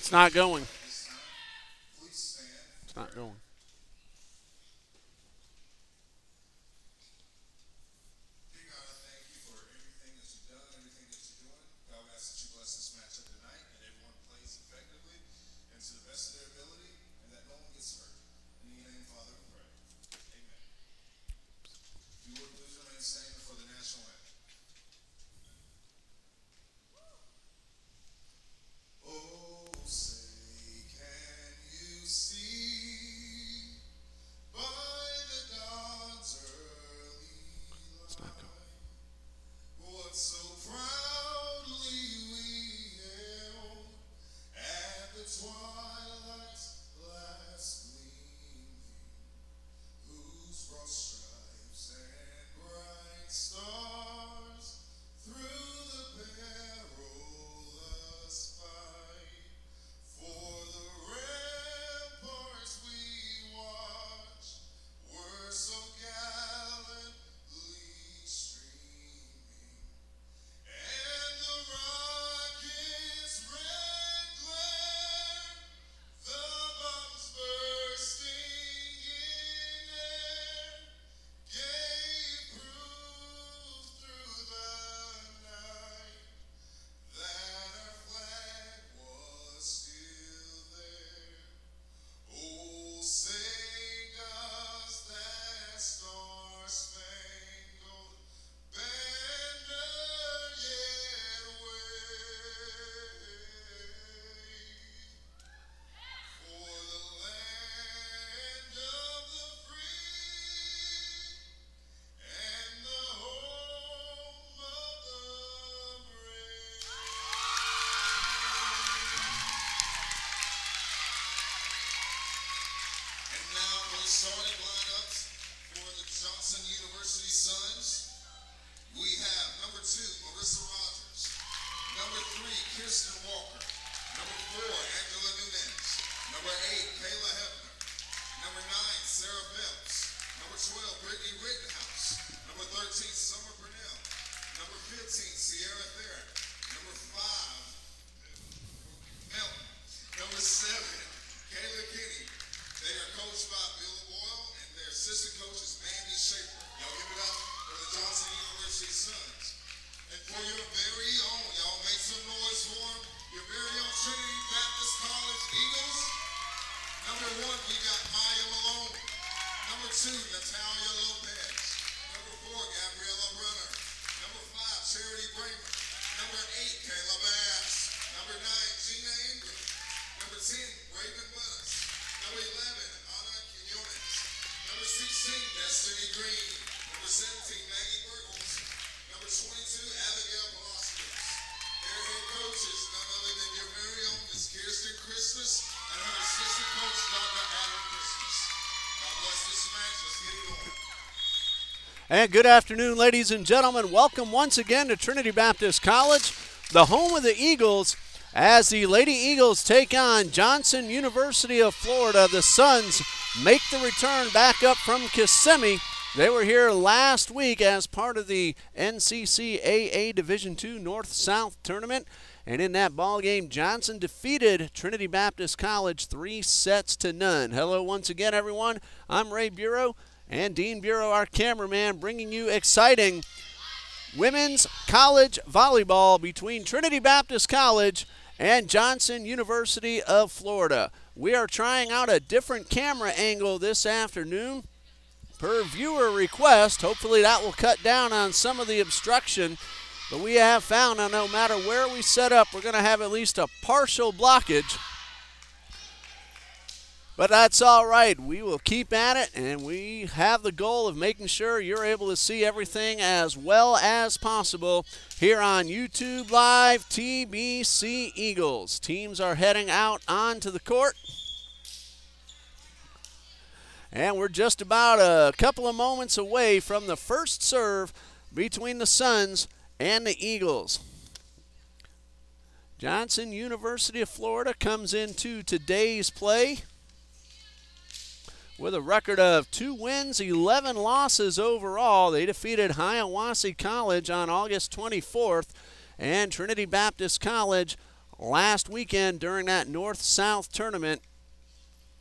It's not going. It's not going. Starting lineups for the Johnson University Suns. We have number 2, Marissa Rogers. Number 3, Kirsten Walker. Number 4, Angela Nunez. Number 8, Kayla Hebner. Number 9, Sarah Phelps. Number 12, Brittany Rittenhouse. Number 13, Summer Purnell. Number 15, Sierra Therrick. Number 5, Melton. Number 7, Kayla Kinney. They are coached by Bill Boyle, and their assistant coach is Mandy Schaefer. Y'all give it up for the Johnson University Suns. And for your very own, y'all make some noise for them, your very own Trinity Baptist College Eagles. Number 1, we got Maya Malone. Number 2, Natalia Lopez. Number 4, Gabriella Brunner. Number 5, Charity Bramer. Number 8, Kayla Bass. Number 9, Gina Ingram. Number 10, Raven Butters. Number 11, Ana Quinones. Number 16, Destiny Green. Number 17, Maggie Burgles. Number 22, Abigail Velasquez. Their head coach is none other than your very own Miss Kirsten Christmas and her assistant coach, Dr. Adam Christmas. God bless this match. Let's get it on. And good afternoon, ladies and gentlemen. Welcome once again to Trinity Baptist College, the home of the Eagles. As the Lady Eagles take on Johnson University of Florida, the Suns make the return back up from Kissimmee. They were here last week as part of the NCCAA Division II North-South Tournament. And in that ball game, Johnson defeated Trinity Baptist College 3-0. Hello once again, everyone. I'm Ray Bureau, and Dean Bureau, our cameraman, bringing you exciting women's college volleyball between Trinity Baptist College and Johnson University of Florida. We are trying out a different camera angle this afternoon per viewer request. Hopefully that will cut down on some of the obstruction. But we have found that no matter where we set up, we're going to have at least a partial blockage. But that's all right. We will keep at it, and we have the goal of making sure you're able to see everything as well as possible here on YouTube Live TBC Eagles. Teams are heading out onto the court. And we're just about a couple of moments away from the first serve between the Suns and the Eagles. Johnson University of Florida comes into today's play with a record of 2 wins, 11 losses overall. They defeated Hiawassee College on August 24th, and Trinity Baptist College last weekend during that North-South tournament.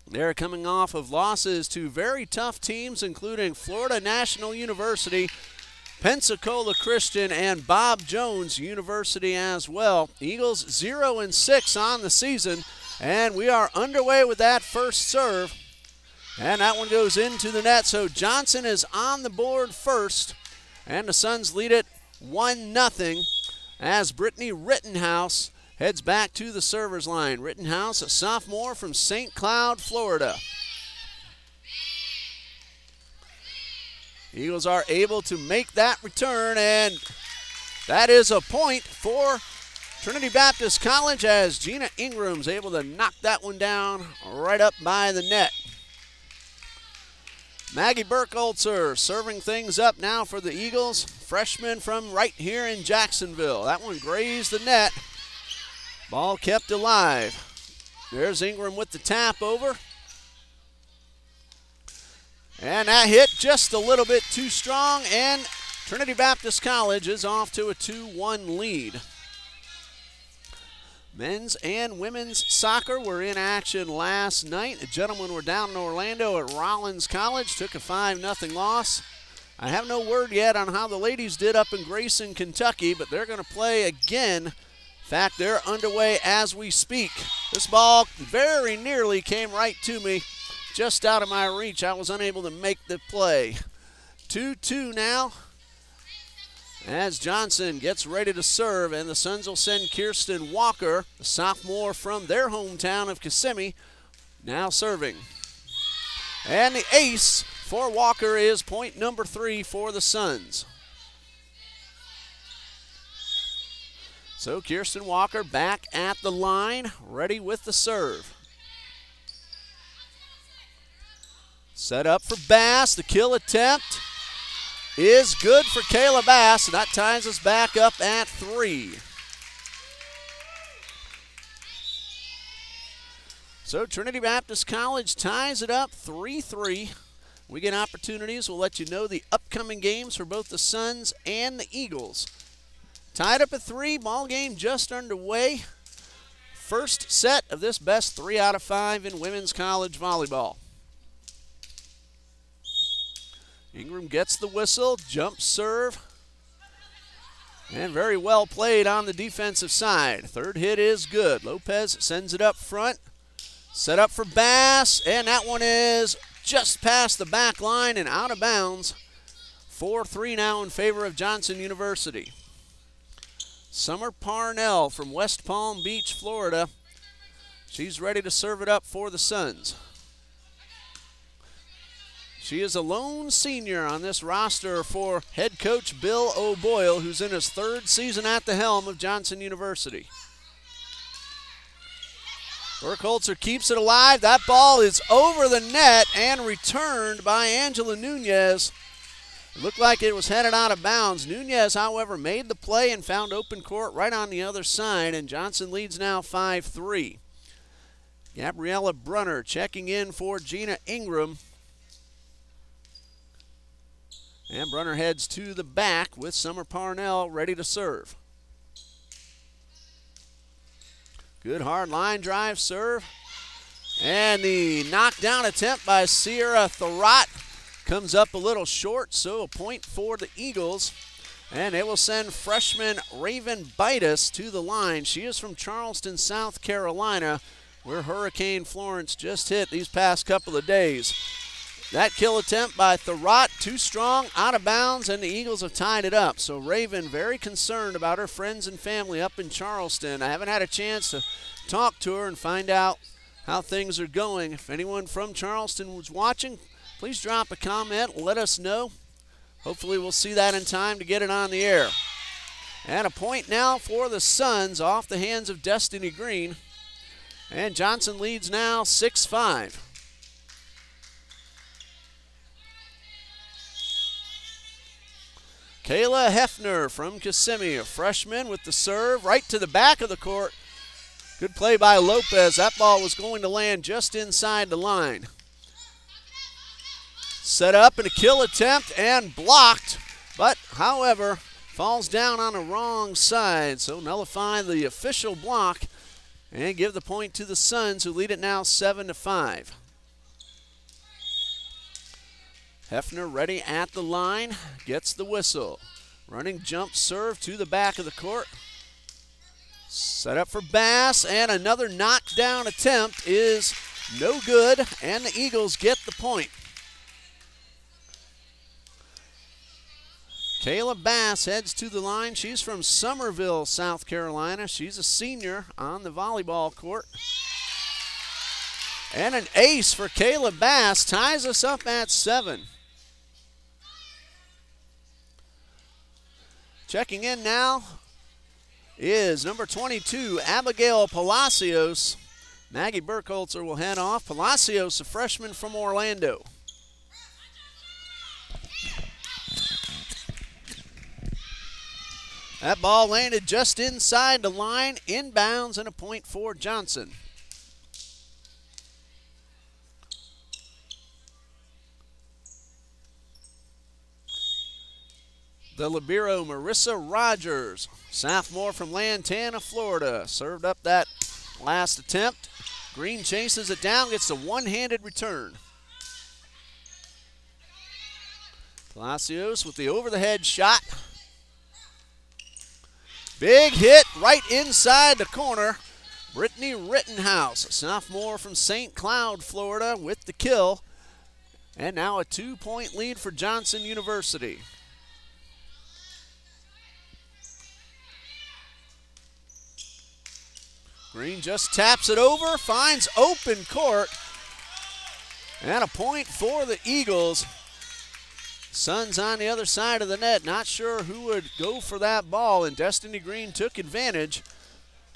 They're coming off of losses to very tough teams, including Florida National University, Pensacola Christian, and Bob Jones University as well. Eagles 0-6 on the season, and we are underway with that first serve. And that one goes into the net, so Johnson is on the board first, and the Suns lead it 1-0 as Brittany Rittenhouse heads back to the server's line. Rittenhouse, a sophomore from St. Cloud, Florida. Eagles are able to make that return, and that is a point for Trinity Baptist College as Gina Ingram's able to knock that one down right up by the net. Maggie Burkholzer serving things up now for the Eagles, freshman from right here in Jacksonville. That one grazed the net. Ball kept alive. There's Ingram with the tap over. And that hit just a little bit too strong, and Trinity Baptist College is off to a 2-1 lead. Men's and women's soccer were in action last night. The gentlemen were down in Orlando at Rollins College, took a 5-0 loss. I have no word yet on how the ladies did up in Grayson, Kentucky, but they're going to play again. In fact, they're underway as we speak. This ball very nearly came right to me. Just out of my reach. I was unable to make the play. 2-2 now as Johnson gets ready to serve, and the Suns will send Kirsten Walker, the sophomore from their hometown of Kissimmee, now serving. And the ace for Walker is point number 3 for the Suns. So Kirsten Walker back at the line, ready with the serve. Set up for Bass. The kill attempt is good for Kayla Bass, and that ties us back up at 3. So Trinity Baptist College ties it up 3-3. We get opportunities. We'll let you know the upcoming games for both the Suns and the Eagles. Tied up at 3. Ball game just underway. First set of this best 3 out of 5 in women's college volleyball. Ingram gets the whistle, jump serve, and very well played on the defensive side. Third hit is good. Lopez sends it up front, set up for Bass, and that one is just past the back line and out of bounds. 4-3 now in favor of Johnson University. Summer Parnell from West Palm Beach, Florida. She's ready to serve it up for the Suns. She is a lone senior on this roster for head coach Bill O'Boyle, who's in his 3rd season at the helm of Johnson University. Burkholzer keeps it alive. That ball is over the net and returned by Angela Nunez. It looked like it was headed out of bounds. Nunez, however, made the play and found open court right on the other side, and Johnson leads now 5-3. Gabriella Brunner checking in for Gina Ingram. And Brunner heads to the back with Summer Parnell ready to serve. Good hard line drive serve. And the knockdown attempt by Sierra Thurrott comes up a little short, so a point for the Eagles. And they will send freshman Raven Bitus to the line. She is from Charleston, South Carolina, where Hurricane Florence just hit these past couple of days. That kill attempt by Thurrott, too strong, out of bounds, and the Eagles have tied it up. So Raven very concerned about her friends and family up in Charleston. I haven't had a chance to talk to her and find out how things are going. If anyone from Charleston was watching, please drop a comment, let us know. Hopefully we'll see that in time to get it on the air. And a point now for the Suns off the hands of Destiny Green. And Johnson leads now 6-5. Kayla Hefner from Kissimmee, a freshman with the serve right to the back of the court. Good play by Lopez. That ball was going to land just inside the line. Set up and a kill attempt and blocked, but however, falls down on the wrong side. So nullify the official block and give the point to the Suns, who lead it now 7-5. Hefner ready at the line, gets the whistle. Running jump serve to the back of the court. Set up for Bass, and another knockdown attempt is no good, and the Eagles get the point. Kayla Bass heads to the line. She's from Summerville, South Carolina. She's a senior on the volleyball court. And an ace for Kayla Bass ties us up at 7. Checking in now is number 22, Abigail Palacios. Maggie Burkholzer will head off. Palacios, a freshman from Orlando. That ball landed just inside the line, inbounds, and a point for Johnson. The libero, Marissa Rogers, sophomore from Lantana, Florida, served up that last attempt. Green chases it down, gets a one-handed return. Palacios with the over-the-head shot. Big hit right inside the corner. Brittany Rittenhouse, a sophomore from St. Cloud, Florida, with the kill. And now a 2-point lead for Johnson University. Green just taps it over, finds open court. And a point for the Eagles. Suns on the other side of the net, not sure who would go for that ball, and Destiny Green took advantage.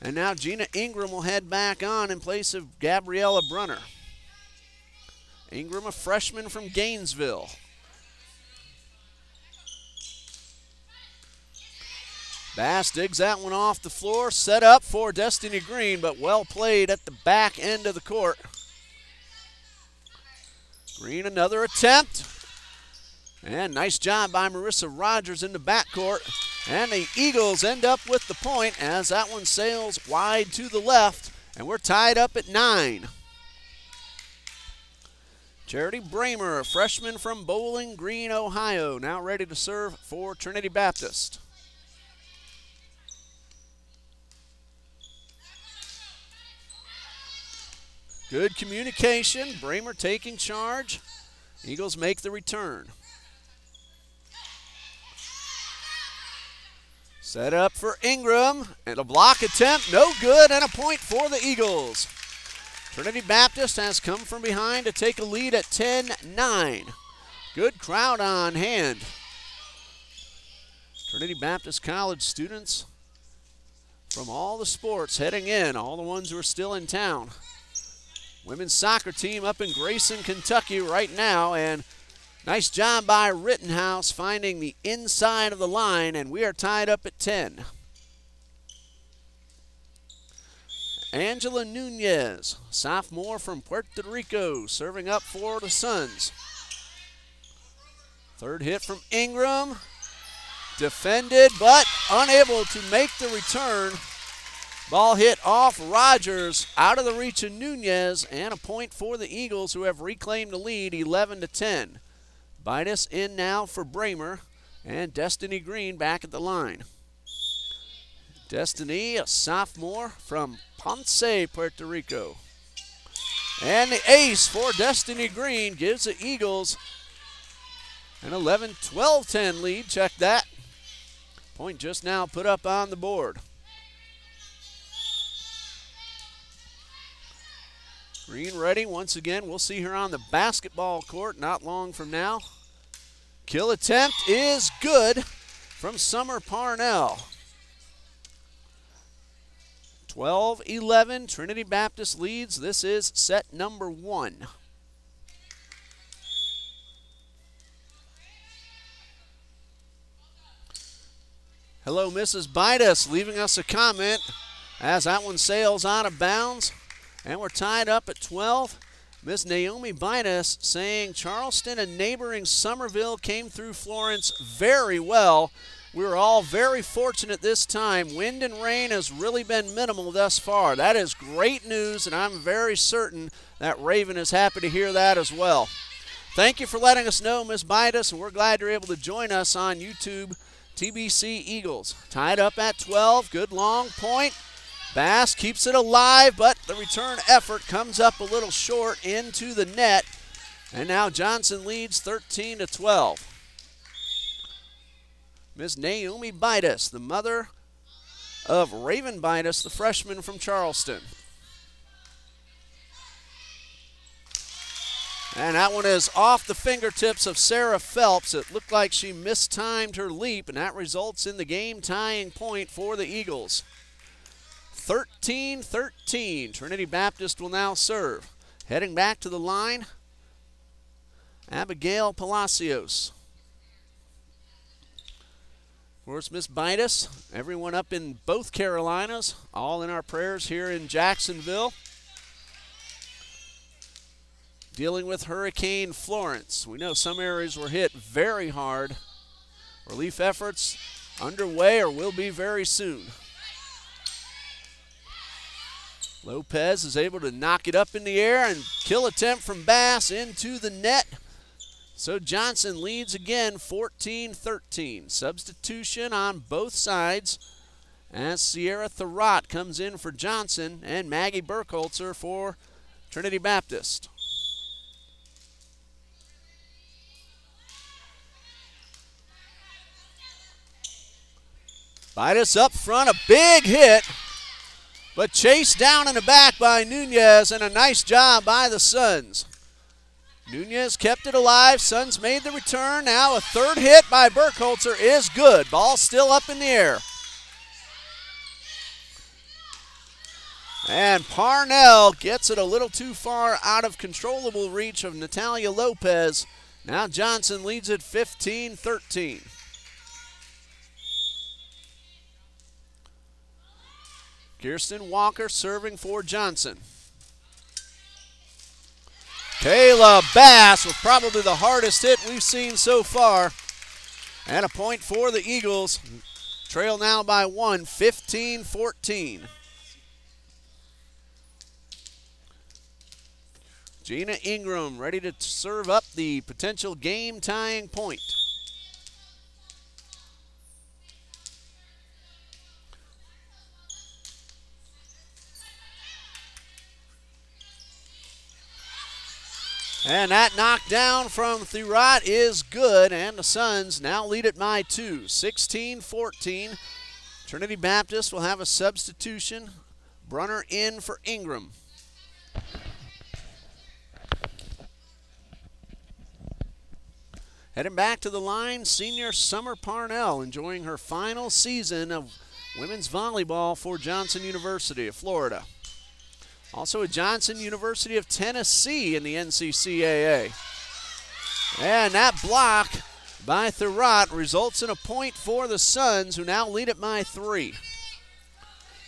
And now Gina Ingram will head back on in place of Gabriella Brunner. Ingram, a freshman from Gainesville. Bass digs that one off the floor, set up for Destiny Green, but well played at the back end of the court. Green, another attempt. And nice job by Marissa Rogers in the backcourt. And the Eagles end up with the point as that one sails wide to the left. And we're tied up at 9. Charity Bramer, a freshman from Bowling Green, Ohio, now ready to serve for Trinity Baptist. Good communication. Bramer taking charge. Eagles make the return. Set up for Ingram, and a block attempt, no good, and a point for the Eagles. Trinity Baptist has come from behind to take a lead at 10-9. Good crowd on hand. Trinity Baptist College students from all the sports heading in, all the ones who are still in town. Women's soccer team up in Grayson, Kentucky right now, and nice job by Rittenhouse finding the inside of the line, and we are tied up at 10. Angela Nunez, sophomore from Puerto Rico, serving up for the Suns. Third hit from Ingram. Defended, but unable to make the return. Ball hit off Rogers, out of the reach of Nunez, and a point for the Eagles, who have reclaimed the lead 11-10. Bidas in now for Bramer, and Destiny Green back at the line. Destiny, a sophomore from Ponce, Puerto Rico. And the ace for Destiny Green gives the Eagles an 11-12-10 lead. Check that. Point just now put up on the board. Green ready once again. We'll see her on the basketball court not long from now. Kill attempt is good from Summer Parnell. 12-11, Trinity Baptist leads. This is set number 1. Hello, Mrs. Bidas, leaving us a comment as that one sails out of bounds. And we're tied up at 12. Miss Naomi Bidas saying Charleston and neighboring Somerville came through Florence very well. We're all very fortunate this time. Wind and rain has really been minimal thus far. That is great news, and I'm very certain that Raven is happy to hear that as well. Thank you for letting us know, Ms. Bidas, and we're glad you're able to join us on YouTube. TBC Eagles tied up at 12. Good long point. Bass keeps it alive, but the return effort comes up a little short into the net. And now Johnson leads 13-12. Miss Naomi Bidas, the mother of Raven Bidas, the freshman from Charleston. And that one is off the fingertips of Sarah Phelps. It looked like she mistimed her leap, and that results in the game-tying point for the Eagles. 13-13. Trinity Baptist will now serve. Heading back to the line, Abigail Palacios. Of course, Miss Bidas, everyone up in both Carolinas, all in our prayers here in Jacksonville. Dealing with Hurricane Florence. We know some areas were hit very hard. Relief efforts underway or will be very soon. Lopez is able to knock it up in the air, and kill attempt from Bass into the net. So Johnson leads again 14-13. Substitution on both sides as Sierra Thurrott comes in for Johnson and Maggie Burkholzer for Trinity Baptist. Bidas up front, a big hit, but chased down in the back by Nunez, and a nice job by the Suns. Nunez kept it alive. Suns made the return. Now a third hit by Burkholzer is good. Ball still up in the air. And Parnell gets it a little too far out of controllable reach of Natalia Lopez. Now Johnson leads it 15-13. Kirsten Walker serving for Johnson. Kayla Bass with probably the hardest hit we've seen so far. And a point for the Eagles. Trail now by one, 15-14. Gina Ingram ready to serve up the potential game-tying point. And that knockdown from Thurrott is good, and the Suns now lead it by two, 16-14. Trinity Baptist will have a substitution. Brunner in for Ingram. Heading back to the line, senior Summer Parnell enjoying her final season of women's volleyball for Johnson University of Florida. Also at Johnson University of Tennessee in the NCCAA. And that block by Thurrott results in a point for the Suns, who now lead it by three.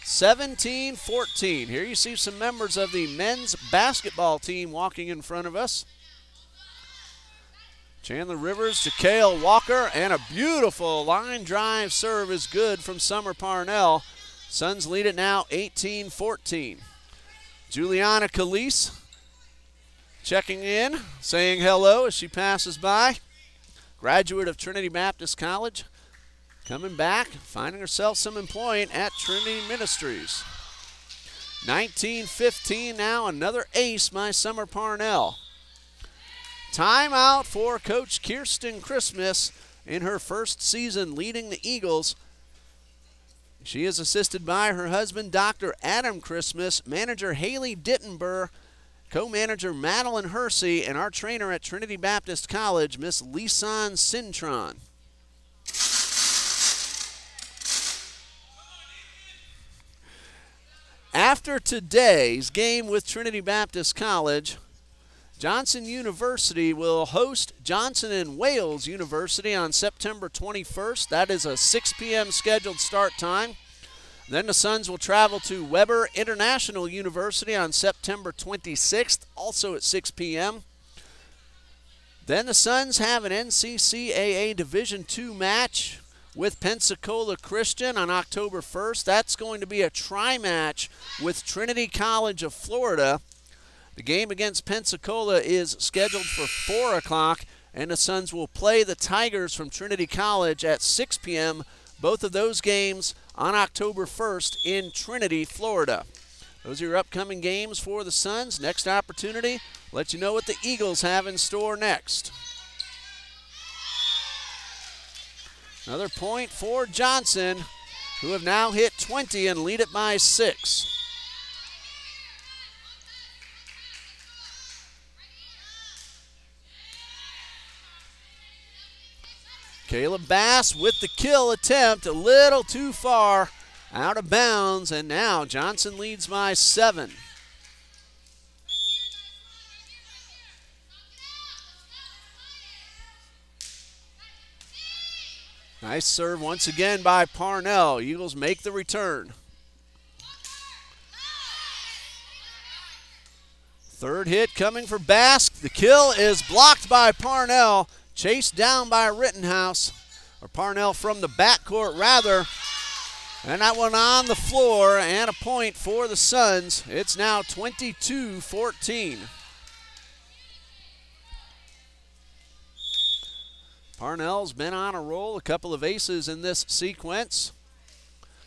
17-14. Here you see some members of the men's basketball team walking in front of us. Chandler Rivers to Cale Walker, and a beautiful line drive serve is good from Summer Parnell. Suns lead it now 18-14. Juliana Calise checking in, saying hello as she passes by. Graduate of Trinity Baptist College, coming back, finding herself some employment at Trinity Ministries. 19-15 now, another ace by Summer Parnell. Timeout for Coach Kirsten Christmas in her first season leading the Eagles. She is assisted by her husband, Dr. Adam Christmas, manager Haley Dittenberg, co-manager Madeline Hersey, and our trainer at Trinity Baptist College, Miss Lisan Cintron. After today's game with Trinity Baptist College, Johnson University will host Johnson and Wales University on September 21st. That is a 6 p.m. scheduled start time. Then the Suns will travel to Weber International University on September 26th, also at 6 p.m. Then the Suns have an NCCAA Division II match with Pensacola Christian on October 1st. That's going to be a tri-match with Trinity College of Florida. The game against Pensacola is scheduled for 4 o'clock, and the Suns will play the Tigers from Trinity College at 6 p.m. Both of those games on October 1st in Trinity, Florida. Those are your upcoming games for the Suns. Next opportunity, let you know what the Eagles have in store next. Another point for Johnson, who have now hit 20 and lead it by 6. Caleb Bass with the kill attempt, a little too far out of bounds, and now Johnson leads by 7. Nice serve once again by Parnell. Eagles make the return. Third hit coming for Bass. The kill is blocked by Parnell. Chased down by Rittenhouse, or Parnell from the backcourt rather. And that one on the floor, and a point for the Suns. It's now 22-14. Parnell's been on a roll, a couple of aces in this sequence.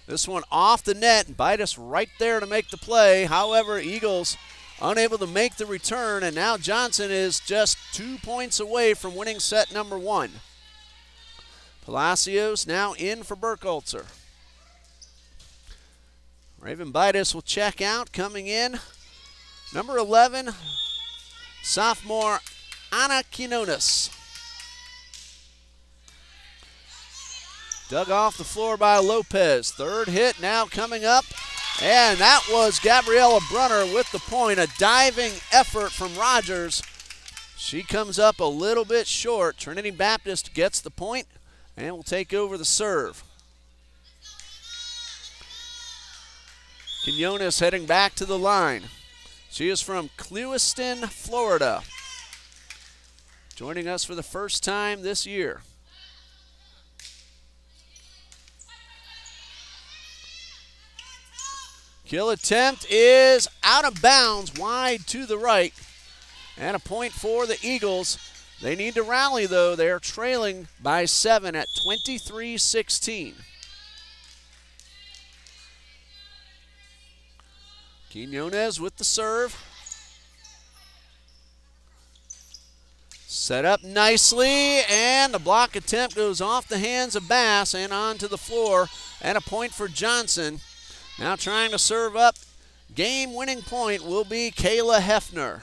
This one off the net, Bidas right there to make the play. However, Eagles unable to make the return, and now Johnson is just 2 points away from winning set number 1. Palacios now in for Burkholzer. Raven Bidas will check out. Coming in, number 11, sophomore Ana Quinones. Dug off the floor by Lopez. Third hit now coming up. And that was Gabriella Brunner with the point. A diving effort from Rogers. She comes up a little bit short. Trinity Baptist gets the point and will take over the serve. Quinones heading back to the line. She is from Clewiston, Florida. Joining us for the first time this year. Kill attempt is out of bounds, wide to the right. And a point for the Eagles. They need to rally, though. They are trailing by 7 at 23-16. Quinones with the serve. Set up nicely, and the block attempt goes off the hands of Bass and onto the floor. And a point for Johnson. Now trying to serve up. Game-winning point will be Kayla Hefner.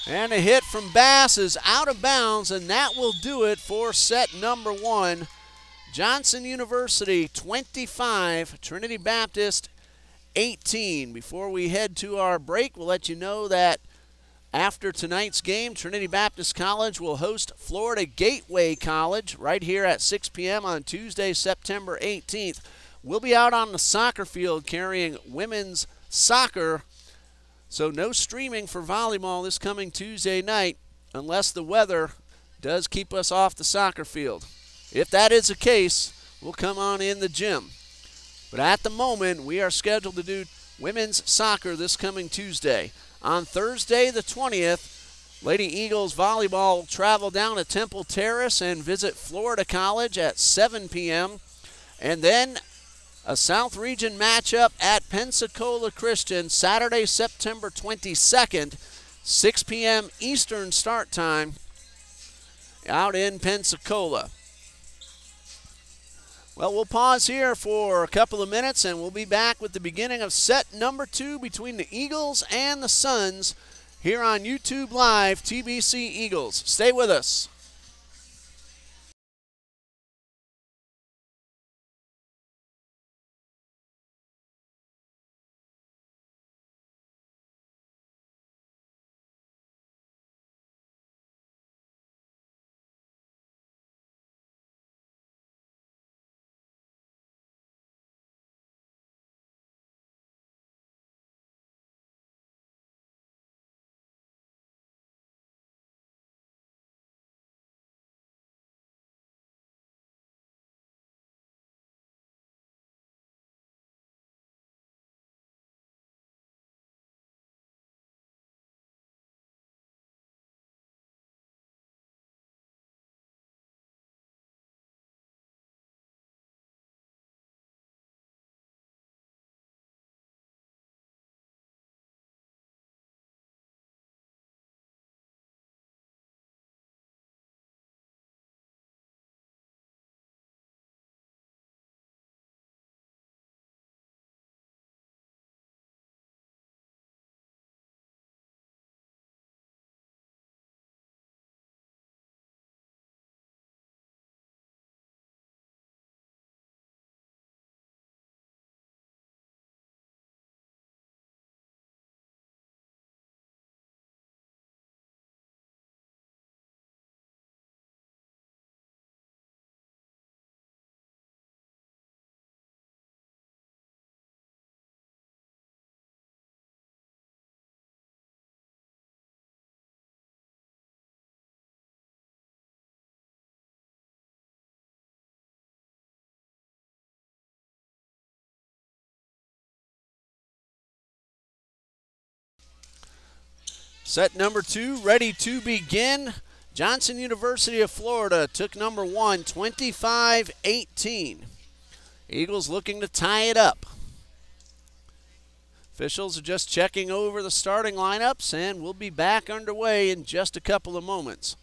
And a hit from Bass is out of bounds, and that will do it for set number 1. Johnson University 25, Trinity Baptist 18. Before we head to our break, we'll let you know that after tonight's game, Trinity Baptist College will host Florida Gateway College right here at 6 p.m. on Tuesday, September 18th. We'll be out on the soccer field carrying women's soccer, so no streaming for volleyball this coming Tuesday night unless the weather does keep us off the soccer field. If that is the case, we'll come on in the gym. But at the moment, we are scheduled to do women's soccer this coming Tuesday. On Thursday the 20th, Lady Eagles volleyball will travel down to Temple Terrace and visit Florida College at 7 p.m. And then a South Region matchup at Pensacola Christian Saturday, September 22nd, 6 p.m. Eastern start time out in Pensacola. Well, we'll pause here for a couple of minutes, and we'll be back with the beginning of set number 2 between the Eagles and the Suns here on YouTube Live, TBC Eagles. Stay with us. Set number 2 ready to begin. Johnson University of Florida took number 1, 25-18. Eagles looking to tie it up. Officials are just checking over the starting lineups, and we'll be back underway in just a couple of moments.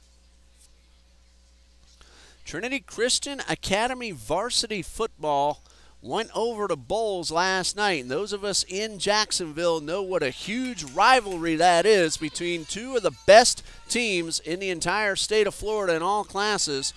Trinity Christian Academy varsity football went over to Bowles last night, and those of us in Jacksonville know what a huge rivalry that is between two of the best teams in the entire state of Florida in all classes.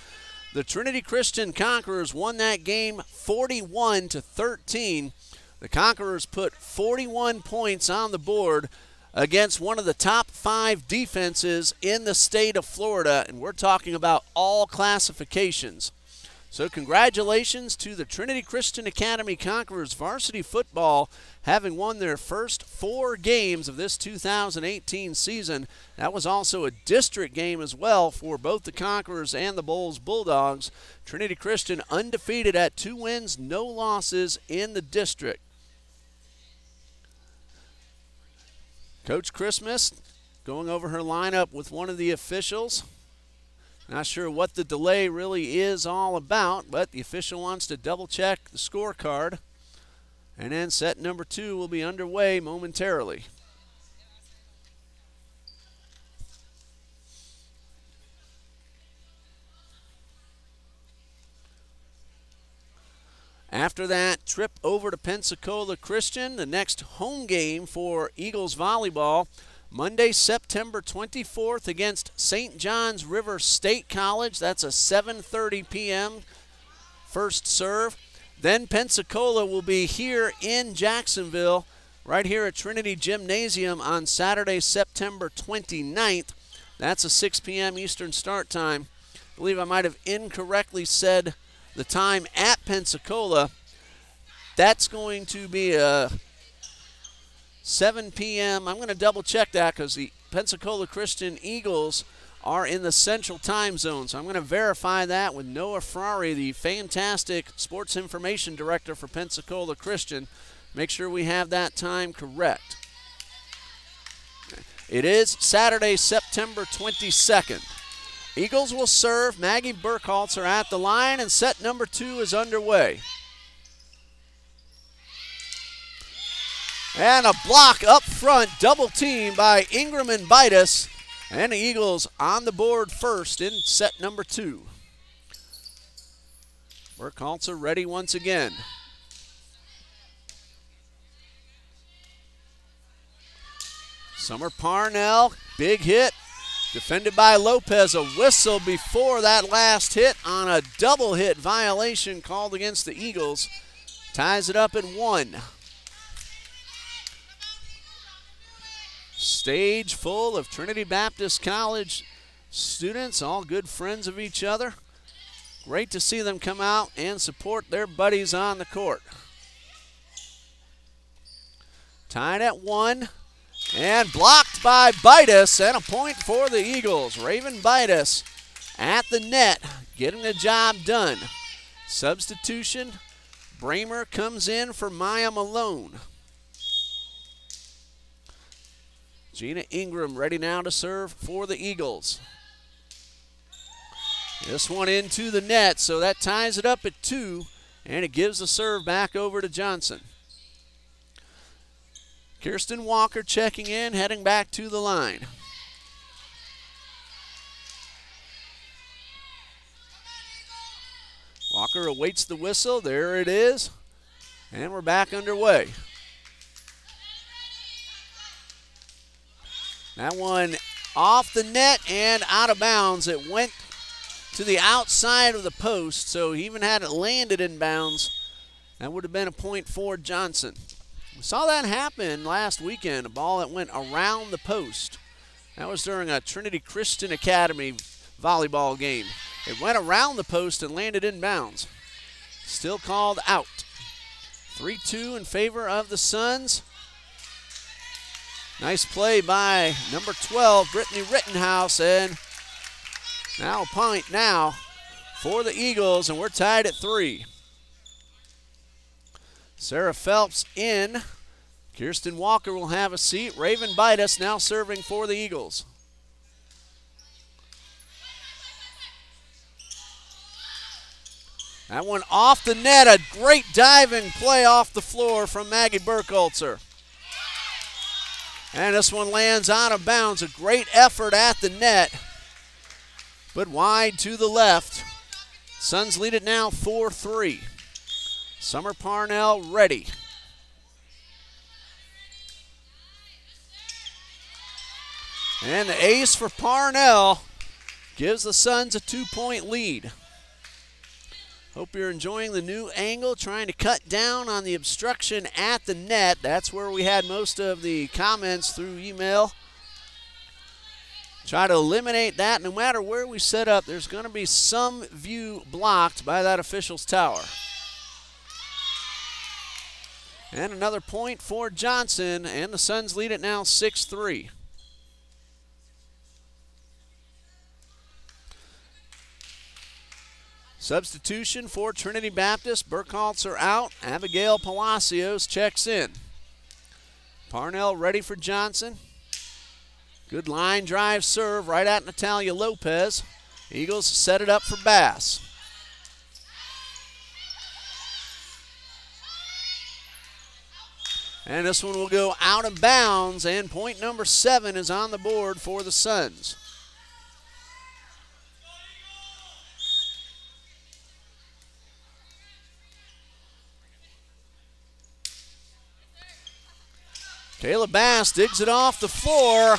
The Trinity Christian Conquerors won that game 41-13. The Conquerors put 41 points on the board against one of the top 5 defenses in the state of Florida, and we're talking about all classifications. So congratulations to the Trinity Christian Academy Conquerors varsity football, having won their first 4 games of this 2018 season. That was also a district game as well for both the Conquerors and the Bowles Bulldogs. Trinity Christian undefeated at 2 wins, no losses in the district. Coach Christmas going over her lineup with one of the officials. Not sure what the delay really is all about, but the official wants to double check the scorecard. And then set number 2 will be underway momentarily. After that trip over to Pensacola Christian, the next home game for Eagles volleyball, Monday, September 24th against St. John's River State College. That's a 7:30 p.m. first serve. Then Pensacola will be here in Jacksonville, right here at Trinity Gymnasium on Saturday, September 29th. That's a 6 p.m. Eastern start time. I believe I might have incorrectly said the time at Pensacola. That's going to be a 7 p.m. I'm going to double check that because the Pensacola Christian Eagles are in the central time zone. So I'm going to verify that with Noah Ferrari, the fantastic sports information director for Pensacola Christian. Make sure we have that time correct. It is Saturday, September 22nd. Eagles will serve. Maggie Burkhalter at the line, and set number 2 is underway. And a block up front, double team by Ingram and Bitus. And the Eagles on the board first in set number 2. Burkhalter ready once again. Summer Parnell, big hit. Defended by Lopez, a whistle before that last hit on a double hit violation called against the Eagles. Ties it up at 1. Stage full of Trinity Baptist College students, all good friends of each other. Great to see them come out and support their buddies on the court. Tied at 1. And blocked by Bitus, and a point for the Eagles. Raven Bitus at the net, getting the job done. Substitution, Bramer comes in for Maya Malone. Gina Ingram ready now to serve for the Eagles. This one into the net, so that ties it up at 2, and it gives the serve back over to Johnson. Kirsten Walker checking in, heading back to the line. Walker awaits the whistle. There it is. And we're back underway. That one off the net and out of bounds. It went to the outside of the post, so even had it landed in bounds, that would have been a point for Johnson. We saw that happen last weekend, a ball that went around the post. That was during a Trinity Christian Academy volleyball game. It went around the post and landed in bounds. Still called out. 3-2 in favor of the Suns. Nice play by number 12, Brittany Rittenhouse, and now a point now for the Eagles, and we're tied at 3. Sarah Phelps in Kirsten Walker will have a seat. Raven Bitus now serving for the Eagles. That one off the net, a great diving play off the floor from Maggie Burkholzer. And this one lands out of bounds. A great effort at the net, but wide to the left. Suns lead it now 4-3. Summer Parnell ready. And the ace for Parnell gives the Suns a 2-point lead. Hope you're enjoying the new angle, trying to cut down on the obstruction at the net. That's where we had most of the comments through email. Try to eliminate that. No matter where we set up, there's going to be some view blocked by that official's tower. And another point for Johnson, and the Suns lead it now 6-3. Substitution for Trinity Baptist. Burkholzer out. Abigail Palacios checks in. Parnell ready for Johnson. Good line drive serve right at Natalia Lopez. Eagles set it up for Bass. And this one will go out of bounds, and point number 7 is on the board for the Suns. Kayla Bass digs it off the floor,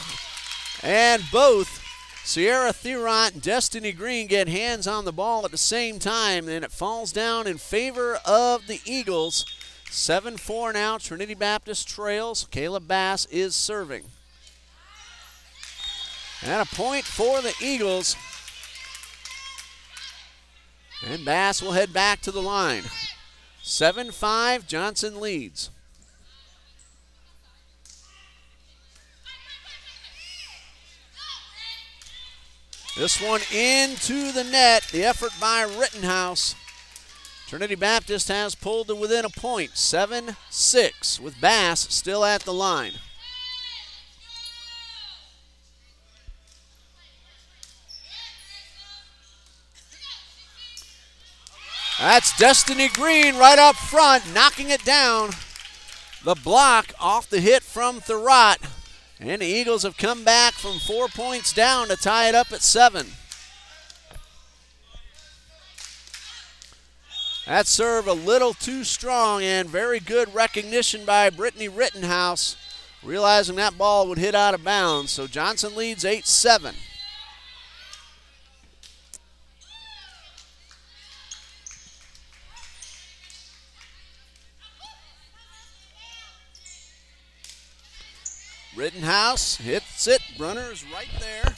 and both Sierra Thieront and Destiny Green get hands on the ball at the same time, and it falls down in favor of the Eagles. 7-4 now, Trinity Baptist trails. Kayla Bass is serving. And a point for the Eagles. And Bass will head back to the line. 7-5, Johnson leads. This one into the net. The effort by Rittenhouse. Trinity Baptist has pulled to within a point. 7-6 with Bass still at the line. That's Destiny Green right up front, knocking it down. The block off the hit from Thieront. And the Eagles have come back from 4 points down to tie it up at 7. That serve a little too strong, and very good recognition by Brittany Rittenhouse, realizing that ball would hit out of bounds. So Johnson leads 8-7. Rittenhouse hits it. Brunner's right there.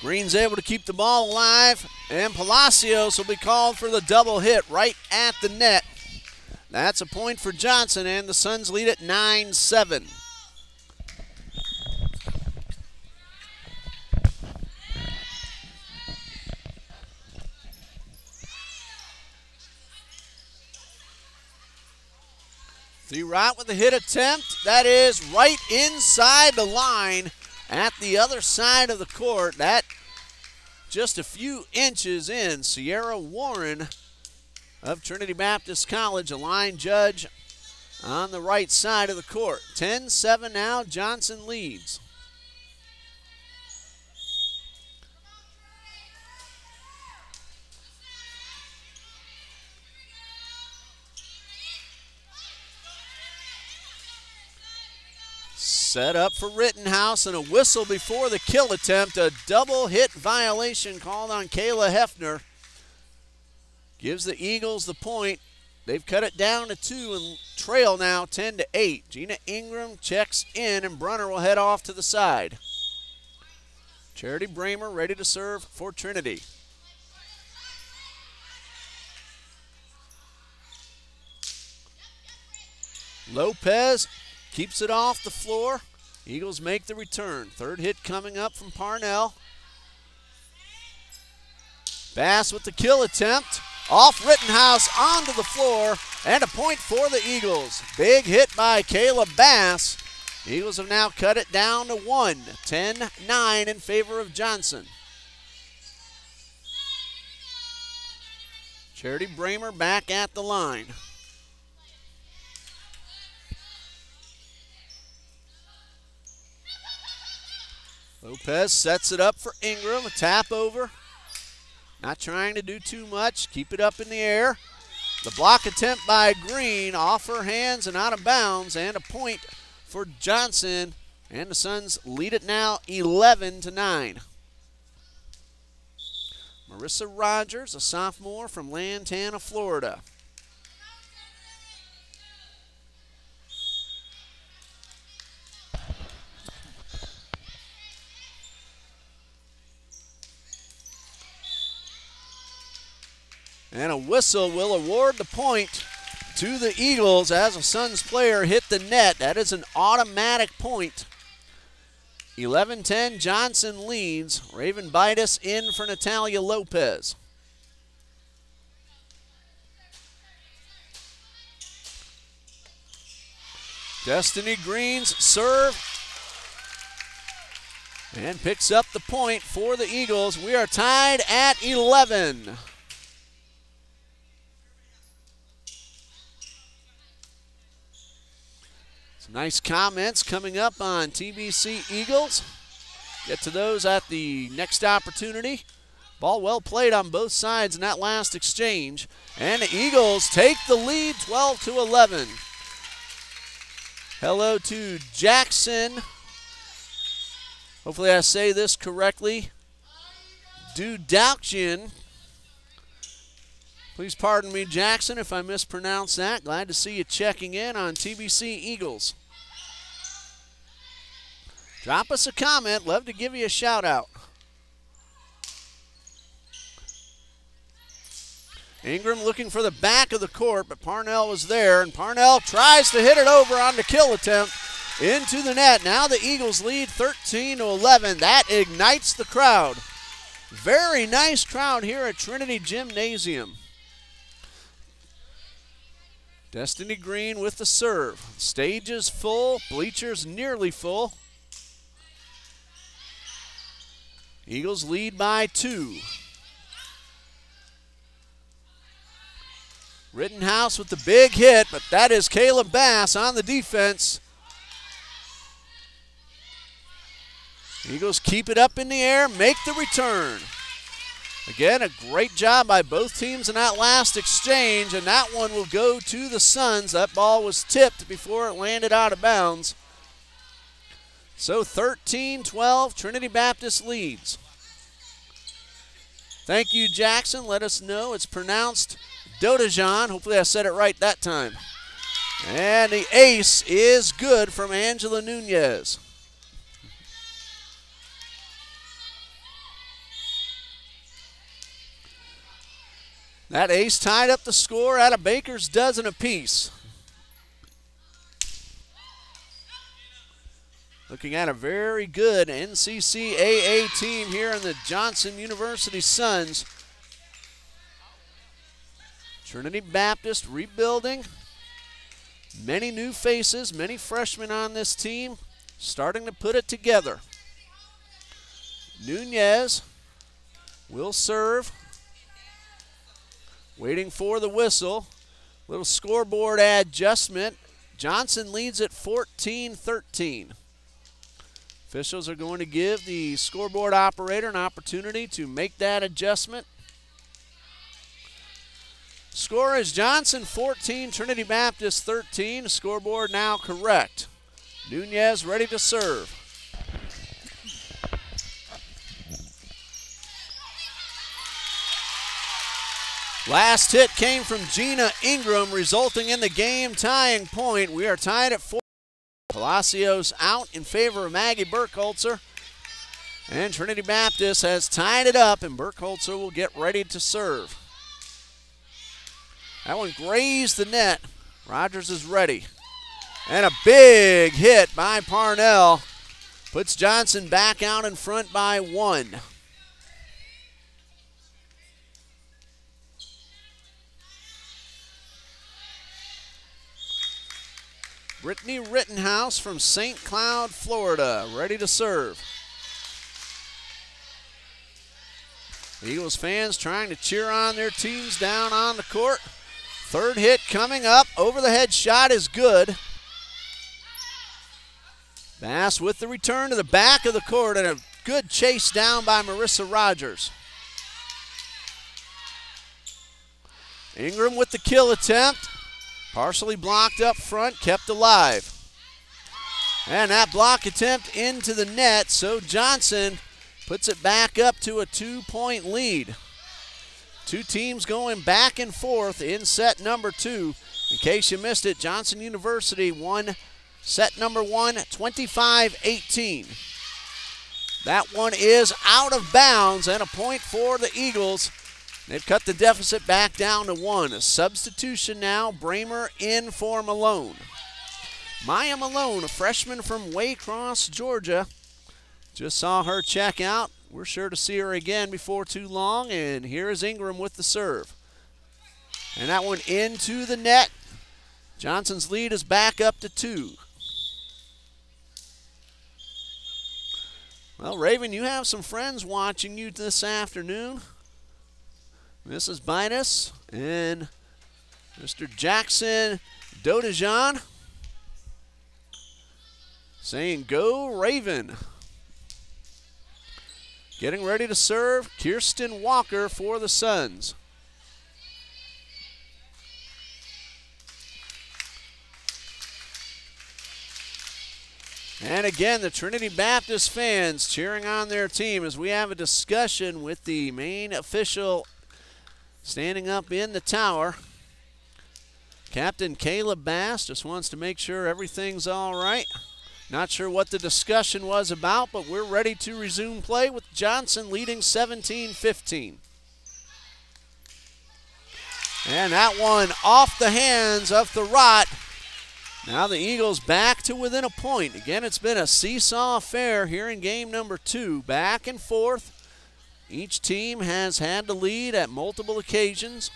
Green's able to keep the ball alive, and Palacios will be called for the double hit right at the net. That's a point for Johnson, and the Suns lead at 9-7. Thieront with the hit attempt. That is right inside the line at the other side of the court. That just a few inches in. Sierra Warren of Trinity Baptist College, a line judge on the right side of the court. 10-7 now, Johnson leads. Set up for Rittenhouse, and a whistle before the kill attempt. A double hit violation called on Kayla Hefner. Gives the Eagles the point. They've cut it down to 2 and trail now 10-8. Gina Ingram checks in, and Brunner will head off to the side. Charity Bramer ready to serve for Trinity. Lopez keeps it off the floor. Eagles make the return. Third hit coming up from Parnell. Bass with the kill attempt. Off Rittenhouse onto the floor. And a point for the Eagles. Big hit by Kayla Bass. Eagles have now cut it down to 1. 10-9 in favor of Johnson. Charity Bramer back at the line. Lopez sets it up for Ingram. A tap over. Not trying to do too much. Keep it up in the air. The block attempt by Green off her hands and out of bounds, and a point for Johnson. And the Suns lead it now 11-9. Marissa Rogers, a sophomore from Lantana, Florida. And a whistle will award the point to the Eagles as a Suns player hit the net. That is an automatic point. 11-10, Johnson leads. Raven Bitus in for Natalia Lopez. Destiny Green's serve. And picks up the point for the Eagles. We are tied at 11. Nice comments coming up on TBC Eagles. Get to those at the next opportunity. Ball well played on both sides in that last exchange. And the Eagles take the lead 12-11. Hello to Jackson. Hopefully I say this correctly. Dudaukian. Please pardon me, Jackson, if I mispronounce that. Glad to see you checking in on TBC Eagles. Drop us a comment. Love to give you a shout out. Ingram looking for the back of the court, but Parnell was there, and Parnell tries to hit it over on the kill attempt into the net. Now the Eagles lead 13-11. That ignites the crowd. Very nice crowd here at Trinity Gymnasium. Destiny Green with the serve. Stage is full, bleachers nearly full. Eagles lead by 2. Rittenhouse with the big hit, but that is Kayla Bass on the defense. Eagles keep it up in the air, make the return. Again, a great job by both teams in that last exchange, and that one will go to the Suns. That ball was tipped before it landed out of bounds. So 13-12, Trinity Baptist leads. Thank you, Jackson. Let us know it's pronounced Dodajan. Hopefully I said it right that time. And the ace is good from Angela Nunez. That ace tied up the score at a baker's dozen apiece. Looking at a very good NCCAA team here in the Johnson University Suns. Trinity Baptist rebuilding. Many new faces, many freshmen on this team, starting to put it together. Nunez will serve. Waiting for the whistle. Little scoreboard adjustment. Johnson leads at 14-13. Officials are going to give the scoreboard operator an opportunity to make that adjustment. Score is Johnson 14, Trinity Baptist 13. Scoreboard now correct. Nunez ready to serve. Last hit came from Gina Ingram, resulting in the game-tying point. We are tied at 4. Palacios out in favor of Maggie Burkholzer. And Trinity Baptist has tied it up, and Burkholzer will get ready to serve. That one grazed the net. Rogers is ready. And a big hit by Parnell puts Johnson back out in front by 1. Brittany Rittenhouse from St. Cloud, Florida, ready to serve. Eagles fans trying to cheer on their teams down on the court. Third hit coming up. Over the head shot is good. Bass with the return to the back of the court and a good chase down by Marissa Rogers. Ingram with the kill attempt. Partially blocked up front, kept alive. And that block attempt into the net, so Johnson puts it back up to a 2-point lead. Two teams going back and forth in set number 2. In case you missed it, Johnson University won set number 1, 25-18. That one is out of bounds and a point for the Eagles. They've cut the deficit back down to 1. A substitution now, Bramer in for Malone. Maya Malone, a freshman from Waycross, Georgia. Just saw her check out. We're sure to see her again before too long. And here is Ingram with the serve. And that one into the net. Johnson's lead is back up to 2. Well, Raven, you have some friends watching you this afternoon. Mrs. Binas and Mr. Jackson Dodejan saying, "Go Raven." Getting ready to serve, Kirsten Walker for the Suns. And again, the Trinity Baptist fans cheering on their team as we have a discussion with the main official standing up in the tower. Captain Caleb Bass just wants to make sure everything's all right. Not sure what the discussion was about, but we're ready to resume play with Johnson leading 17-15. And that one off the hands of Thurrott. Now the Eagles back to within a point. Again, it's been a seesaw affair here in game number 2. Back and forth. Each team has had the lead at multiple occasions.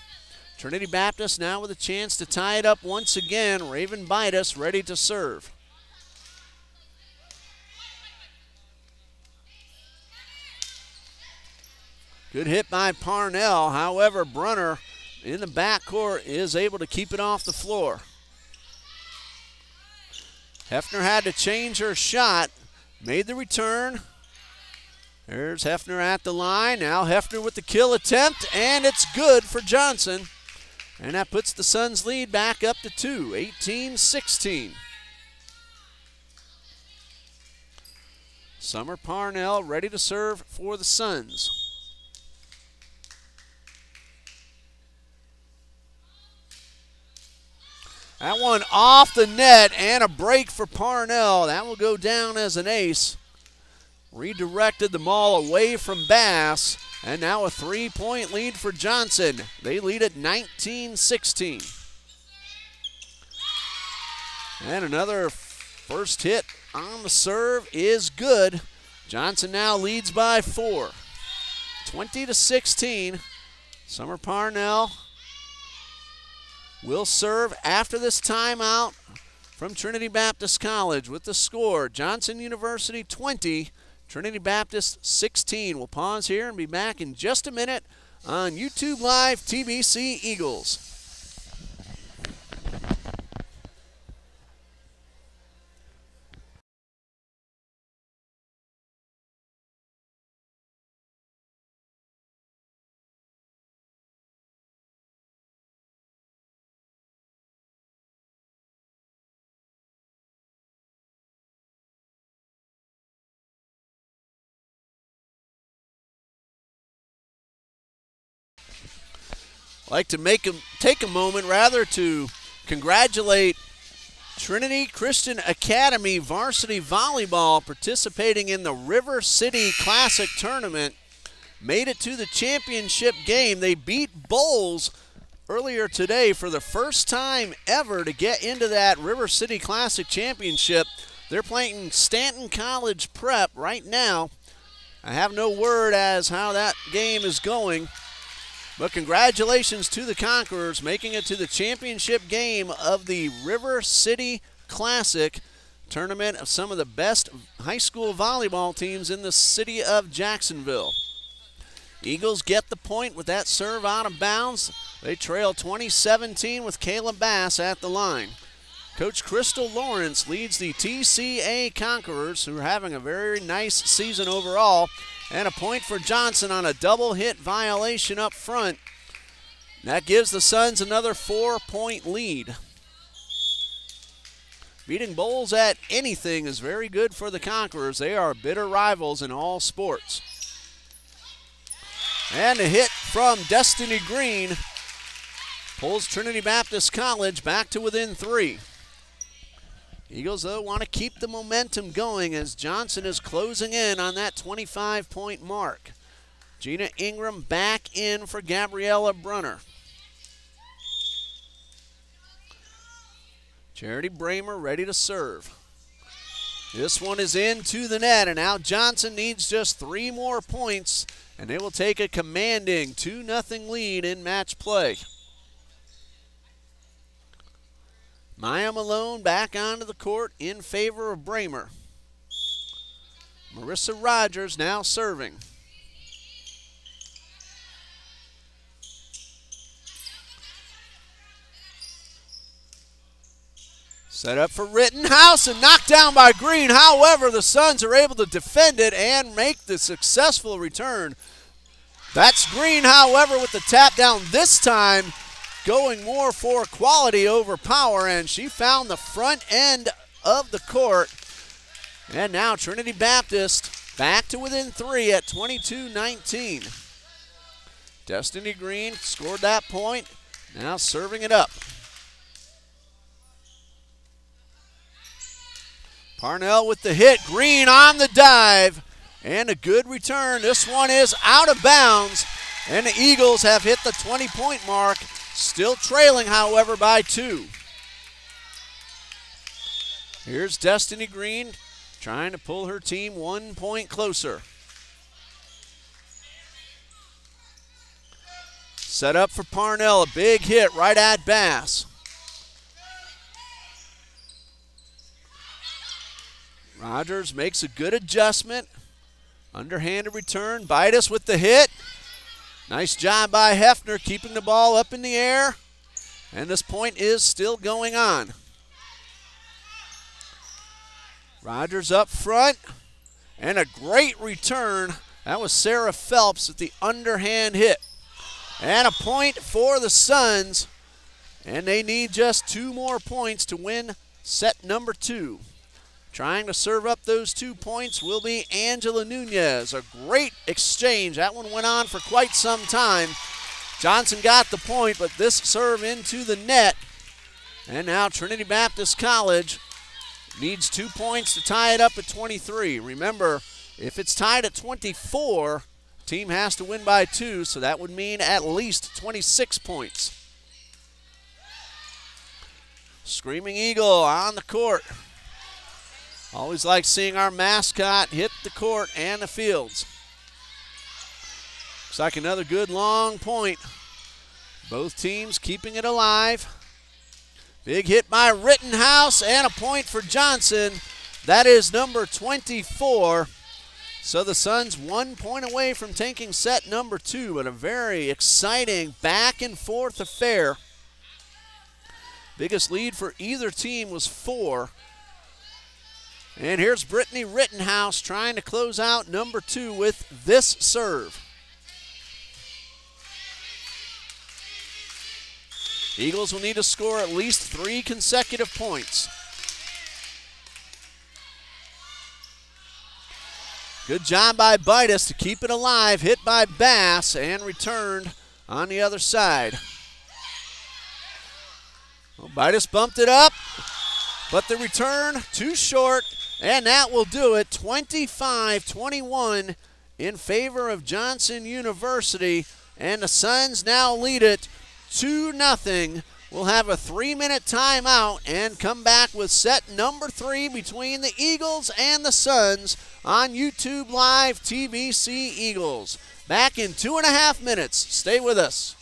Trinity Baptist now with a chance to tie it up once again. Raven Bidas ready to serve. Good hit by Parnell. However, Brunner in the backcourt is able to keep it off the floor. Hefner had to change her shot. Made the return. There's Hefner at the line. Now Hefner with the kill attempt, and it's good for Johnson. And that puts the Suns' lead back up to 2, 18-16. Summer Parnell ready to serve for the Suns. That one off the net and a break for Parnell. That will go down as an ace. Redirected the ball away from Bass, and now a 3-point lead for Johnson. They lead at 19-16. And another first hit on the serve is good. Johnson now leads by 4. 20-16. Summer Parnell will serve after this timeout from Trinity Baptist College with the score. Johnson University 20, Trinity Baptist 16. We'll pause here and be back in just a minute on YouTube Live TBC Eagles. I'd like to take a moment to congratulate Trinity Christian Academy varsity volleyball participating in the River City Classic tournament. Made it to the championship game. They beat Bowles earlier today for the first time ever to get into that River City Classic championship. They're playing Stanton College Prep right now. I have no word as how that game is going. But congratulations to the Conquerors making it to the championship game of the River City Classic tournament of some of the best high school volleyball teams in the city of Jacksonville. Eagles get the point with that serve out of bounds. They trail 20-17 with Kayla Bass at the line. Coach Crystal Lawrence leads the TCA Conquerors, who are having a very nice season overall. And a point for Johnson on a double hit violation up front. That gives the Suns another 4-point lead. Beating Bowles at anything is very good for the Conquerors. They are bitter rivals in all sports. And a hit from Destiny Green pulls Trinity Baptist College back to within 3. Eagles, though, want to keep the momentum going as Johnson is closing in on that 25-point mark. Gina Ingram back in for Gabriella Brunner. Charity Bramer ready to serve. This one is into the net, and now Johnson needs just 3 more points, and they will take a commanding 2-0 lead in match play. Maya Malone back onto the court in favor of Bramer. Marissa Rogers now serving. Set up for Rittenhouse and knocked down by Green. However, the Suns are able to defend it and make the successful return. That's Green, however, with the tap down this time, going more for quality over power, and she found the front end of the court. And now Trinity Baptist back to within 3 at 22-19. Destiny Green scored that point, now serving it up. Parnell with the hit, Green on the dive, and a good return. This one is out of bounds, and the Eagles have hit the 20-point mark, still trailing, however, by 2. Here's Destiny Green trying to pull her team 1 point closer. Set up for Parnell, a big hit right at Bass. Rogers makes a good adjustment. Underhanded return. Bidas with the hit. Nice job by Hefner keeping the ball up in the air. And this point is still going on. Rogers up front. And a great return. That was Sarah Phelps with the underhand hit. And a point for the Suns. And they need just 2 more points to win set number 2. Trying to serve up those 2 points will be Angela Nunez. A great exchange. That one went on for quite some time. Johnson got the point, but this serve into the net. And now Trinity Baptist College needs 2 points to tie it up at 23. Remember, if it's tied at 24, team has to win by 2, so that would mean at least 26 points. Screaming Eagle on the court. Always like seeing our mascot hit the court and the fields. Looks like another good long point. Both teams keeping it alive. Big hit by Rittenhouse and a point for Johnson. That is number 24. So the Suns 1 point away from taking set number 2, but a very exciting back and forth affair. Biggest lead for either team was 4. And here's Brittany Rittenhouse trying to close out number 2 with this serve. Eagles will need to score at least 3 consecutive points. Good job by Bidas to keep it alive. Hit by Bass and returned on the other side. Well, Bidas bumped it up, but the return too short. And that will do it, 25-21 in favor of Johnson University. And the Suns now lead it 2-0. We'll have a 3-minute timeout and come back with set number 3 between the Eagles and the Suns on YouTube Live TBC Eagles. Back in 2.5 minutes. Stay with us.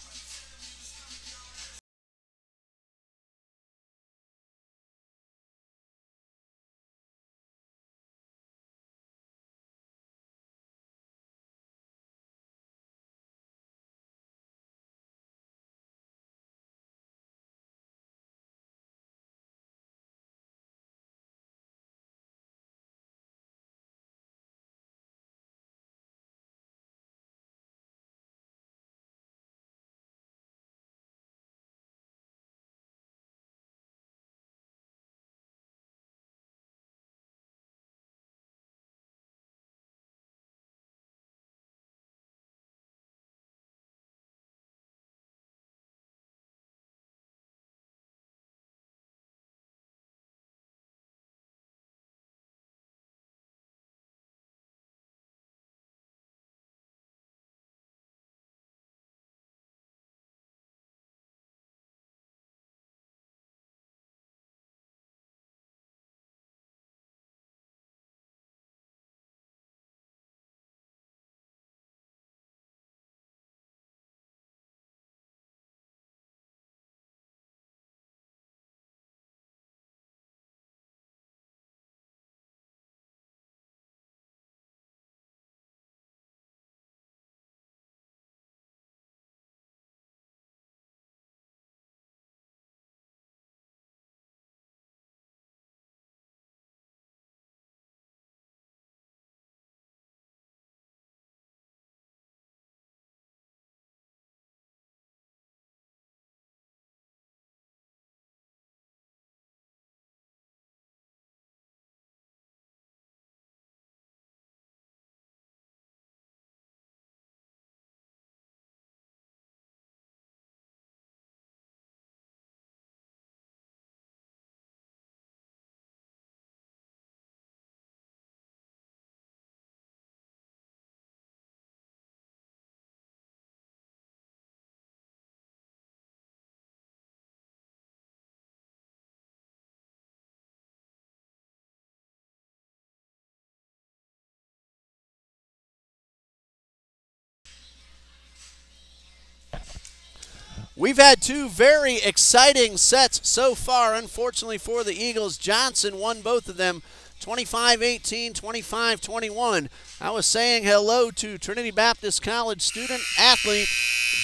We've had two very exciting sets so far. Unfortunately for the Eagles, Johnson won both of them 25-18, 25-21. I was saying hello to Trinity Baptist College student athlete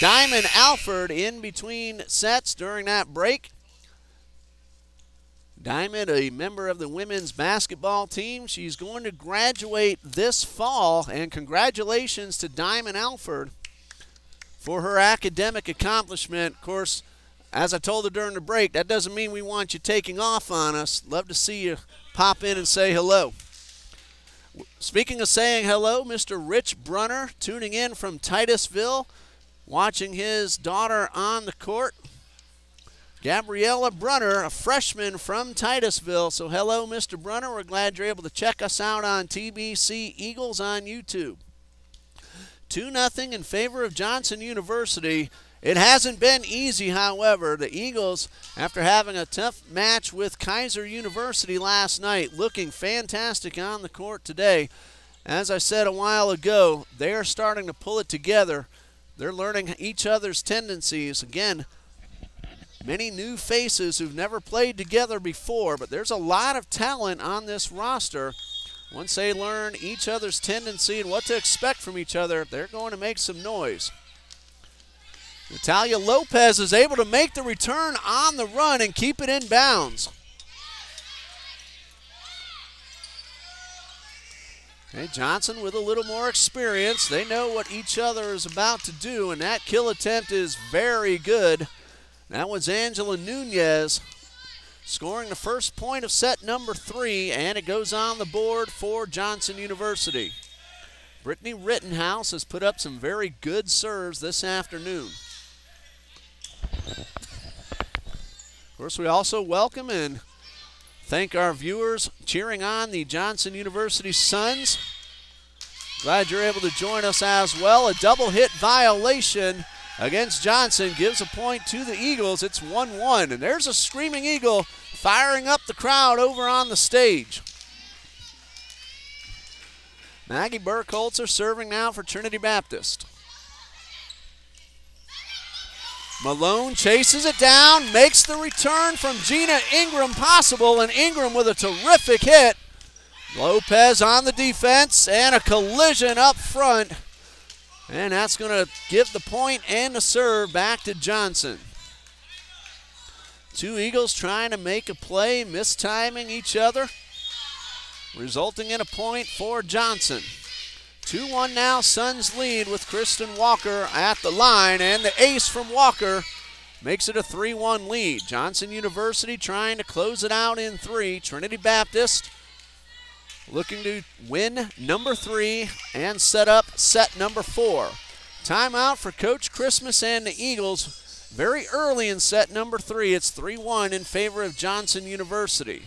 Diamond Alford in between sets during that break. Diamond, a member of the women's basketball team. She's going to graduate this fall, and congratulations to Diamond Alford for her academic accomplishment. Of course, as I told her during the break, that doesn't mean we want you taking off on us. Love to see you pop in and say hello. Speaking of saying hello, Mr. Rich Brunner tuning in from Titusville, watching his daughter on the court. Gabriella Brunner, a freshman from Titusville. So hello, Mr. Brunner. We're glad you're able to check us out on TBC Eagles on YouTube. 2-0 in favor of Johnson University. It hasn't been easy, however. The Eagles, after having a tough match with Kaiser University last night, looking fantastic on the court today. As I said a while ago, they are starting to pull it together. They're learning each other's tendencies. Again, many new faces who've never played together before, but there's a lot of talent on this roster. Once they learn each other's tendency and what to expect from each other, they're going to make some noise. Natalia Lopez is able to make the return on the run and keep it in bounds. Hey, Johnson with a little more experience. They know what each other is about to do, and that kill attempt is very good. That was Angela Nunez scoring the first point of set number 3, and it goes on the board for Johnson University. Brittany Rittenhouse has put up some very good serves this afternoon. Of course, we also welcome and thank our viewers cheering on the Johnson University Suns. Glad you're able to join us as well. A double hit violation against Johnson gives a point to the Eagles. It's 1-1, and there's a screaming Eagle firing up the crowd over on the stage. Maggie Burkholtzer serving now for Trinity Baptist. Malone chases it down, makes the return from Gina Ingram possible, and Ingram with a terrific hit. Lopez on the defense, and a collision up front. And that's going to give the point and the serve back to Johnson. Two Eagles trying to make a play, mistiming each other, resulting in a point for Johnson. 2-1 now, Suns lead with Kristen Walker at the line, and the ace from Walker makes it a 3-1 lead. Johnson University trying to close it out in 3. Trinity Baptist looking to win number 3 and set up set number 4. Timeout for Coach Christmas and the Eagles very early in set number 3. It's 3-1 in favor of Johnson University.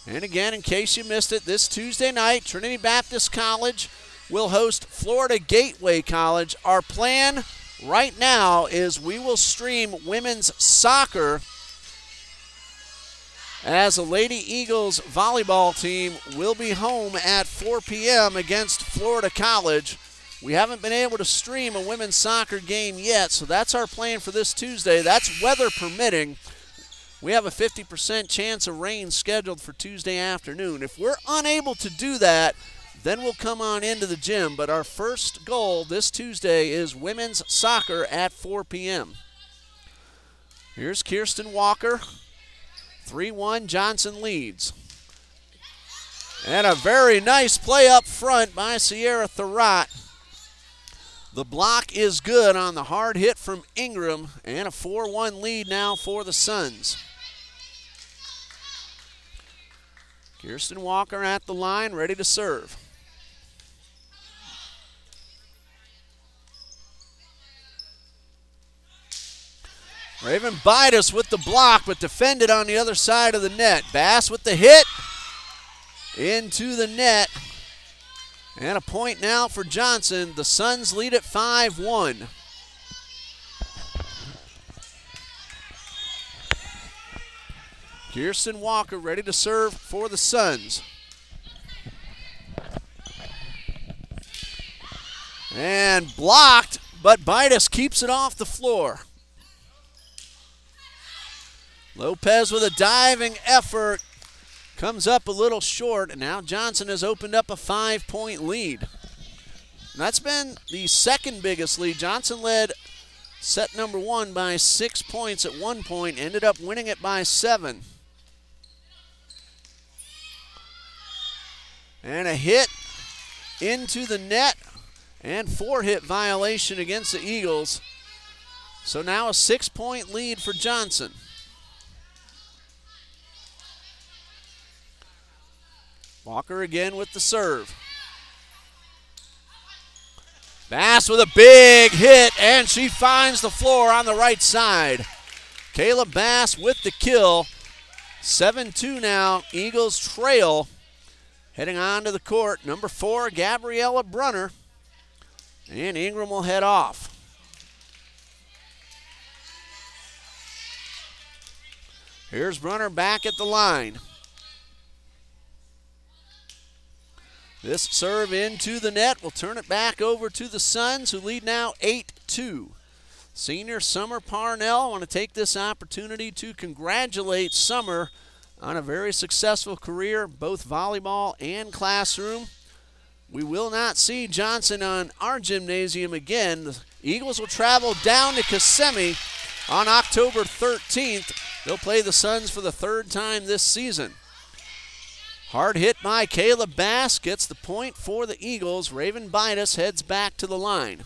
And again, in case you missed it, this Tuesday night, Trinity Baptist College will host Florida Gateway College. Our plan right now is we will stream women's soccer as the Lady Eagles volleyball team will be home at 4 p.m. against Florida College. We haven't been able to stream a women's soccer game yet, so that's our plan for this Tuesday. That's weather permitting. We have a 50% chance of rain scheduled for Tuesday afternoon. If we're unable to do that, then we'll come on into the gym. But our first goal this Tuesday is women's soccer at 4 p.m. Here's Kirsten Walker. 3-1, Johnson leads. And a very nice play up front by Sierra Thurrott. The block is good on the hard hit from Ingram, and a 4-1 lead now for the Suns. Kirsten Walker at the line, ready to serve. Raven Bidas with the block, but defended on the other side of the net. Bass with the hit into the net. And a point now for Johnson. The Suns lead at 5-1. Kirsten Walker ready to serve for the Suns. And blocked, but Bidas keeps it off the floor. Lopez with a diving effort. Comes up a little short, and now Johnson has opened up a 5-point lead. And that's been the second biggest lead. Johnson led set number 1 by 6 points at one point, ended up winning it by 7. And a hit into the net, and 4-hit violation against the Eagles. So now a 6-point lead for Johnson. Walker again with the serve. Bass with a big hit, and she finds the floor on the right side. Kayla Bass with the kill. 7-2 now. Eagles trail. Heading on to the court, number 4, Gabriella Brunner. And Ingram will head off. Here's Brunner back at the line. This serve into the net will turn it back over to the Suns, who lead now 8-2. Senior Summer Parnell, I want to take this opportunity to congratulate Summer on a very successful career, both volleyball and classroom. We will not see Johnson on our gymnasium again. The Eagles will travel down to Kissimmee on October 13th. They'll play the Suns for the 3rd time this season. Hard hit by Kayla Bass, gets the point for the Eagles. Raven Bidas heads back to the line.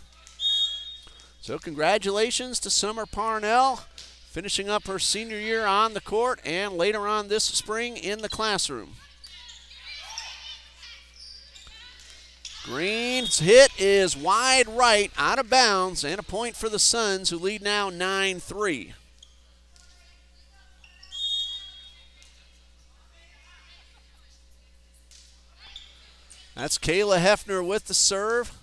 So congratulations to Summer Parnell, finishing up her senior year on the court and later on this spring in the classroom. Green's hit is wide right, out of bounds, and a point for the Suns, who lead now 9-3. That's Kayla Hefner with the serve.